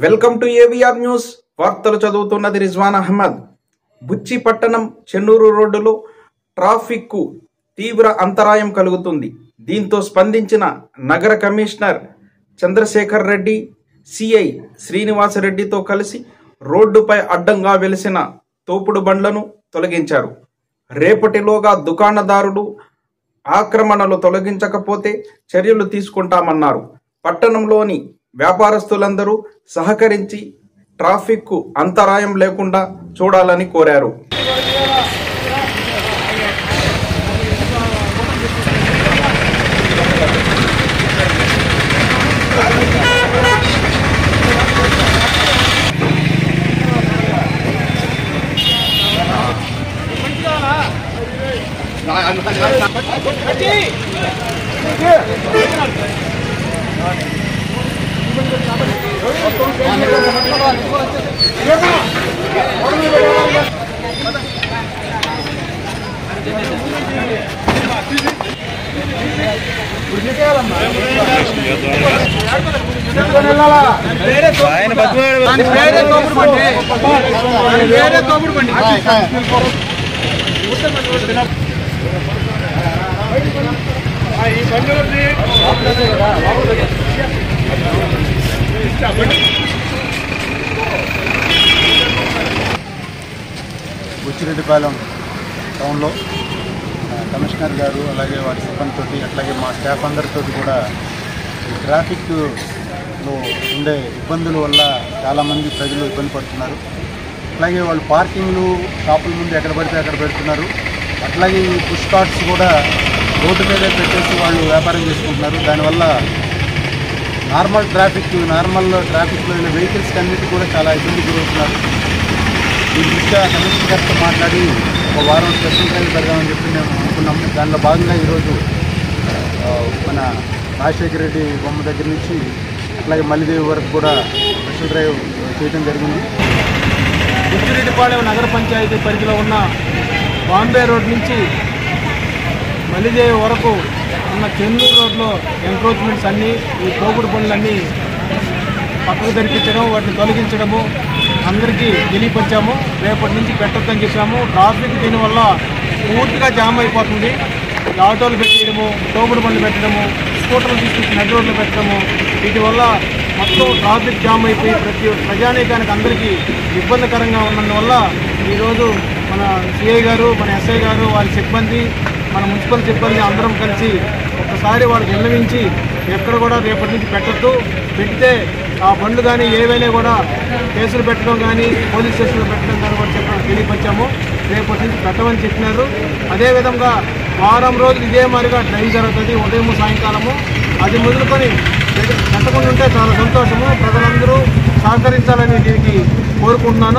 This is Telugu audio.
Welcome to AVR news. వార్తలు చదువుతున్నది రిజ్వాన్ అహ్మద్. బుచ్చి పట్టణం చెన్నూరు రోడ్డులో ట్రాఫిక్ కు తీవ్ర అంతరాయం కలుగుతుంది. దీంతో స్పందించిన నగర కమిషనర్ చంద్రశేఖర్ రెడ్డి, సిఐ శ్రీనివాసరెడ్డితో కలిసి రోడ్డుపై అడ్డంగా వెలిసిన తోపుడు బండ్లను తొలగించారు. రేపటిలోగా దుకాణదారులు ఆక్రమణలు తొలగించకపోతే చర్యలు తీసుకుంటామన్నారు. పట్టణంలోని వ్యాపారస్తులందరూ సహకరించి ట్రాఫిక్ కు అంతరాయం లేకుండా చూడాలని కోరారు. బుచ్చిరెడ్డిపాలెం టౌన్లో కమిషనర్ గారు అలాగే వారి సిబ్బందితో అట్లాగే మా స్టాఫ్ అందరితో కూడా ఈ ట్రాఫిక్లో ఉండే ఇబ్బందుల వల్ల చాలామంది ప్రజలు ఇబ్బంది పడుతున్నారు. అట్లాగే వాళ్ళు పార్కింగ్లు షాపుల ముందు ఎక్కడ పడితే అక్కడ పెడుతున్నారు. అట్లాగే ఈ పుష్ కార్ట్స్ కూడా రోడ్డు మీదే పెట్టేసి వాళ్ళు వ్యాపారం చేసుకుంటున్నారు. దానివల్ల నార్మల్ ట్రాఫిక్లో వెళ్ళే వెహికల్స్కి అన్నిటి కూడా చాలా ఇబ్బంది గురవుతున్నారు. ఈ దృష్ట్యా కమిషనర్ గారితో మాట్లాడి ఒక వారం స్పెషల్ డ్రైవ్ పెడదామని చెప్పి మేము అనుకున్నాము. దానిలో భాగంగా ఈరోజు మన రాజశేఖర రెడ్డి బొమ్మ దగ్గర నుంచి అట్లాగే మల్లిదేవి వరకు కూడా స్పెషల్ డ్రైవ్ చేయడం జరిగింది. బుచ్చిరెడ్డిపాలెం నగర పంచాయతీ పరిధిలో ఉన్న బాంబే రోడ్ నుంచి మల్లిదేవి వరకు ఉన్న చెన్నూరు రోడ్లో ఎంక్రోచ్మెంట్స్ అన్నీ, ఈ తోపుడు పనులన్నీ పక్కకు జరిపించడం, వాటిని తొలగించడము అందరికీ తెలియపరిచాము. రేపటి నుంచి పెట్టొద్దని చెప్పాము. ట్రాఫిక్ దీనివల్ల పూర్తిగా జామ్ అయిపోతుంది. ఆటోలు పెట్టేయడము, తోపుడు బండ్లు పెట్టడము, స్కూటర్లు తీసుకొచ్చి నడి రోడ్లు పెట్టడము, వీటి వల్ల మొత్తం ట్రాఫిక్ జామ్ అయిపోయి ప్రతి ప్రజానీకానికి అందరికీ ఇబ్బందికరంగా ఉన్నందువల్ల ఈరోజు మన సిఐ గారు, మన ఎస్ఐ గారు, వారి సిబ్బంది, మన మున్సిపల్ సిబ్బంది అందరం కలిసి ఒక్కసారి వాళ్ళకి విన్నవించి ఎక్కడ కూడా రేపటి నుంచి పెట్టద్దు, పెడితే ఆ బండ్లు కానీ ఏవైనా కూడా కేసులు పెట్టడం కానీ పోలీస్ స్టేషన్లో పెట్టడం కానీ కూడా తెలియపరిచాము. రేపటి నుంచి పెట్టమని చెప్పినారు. అదేవిధంగా వారం రోజులు ఇదే మాదిరిగా డ్రైవ్ జరుగుతుంది, ఉదయం సాయంకాలము. అది మొదలుకొని పెట్టకుండా ఉంటే చాలా సంతోషము. ప్రజలందరూ సహకరించాలని దీనికి కోరుకుంటున్నాను.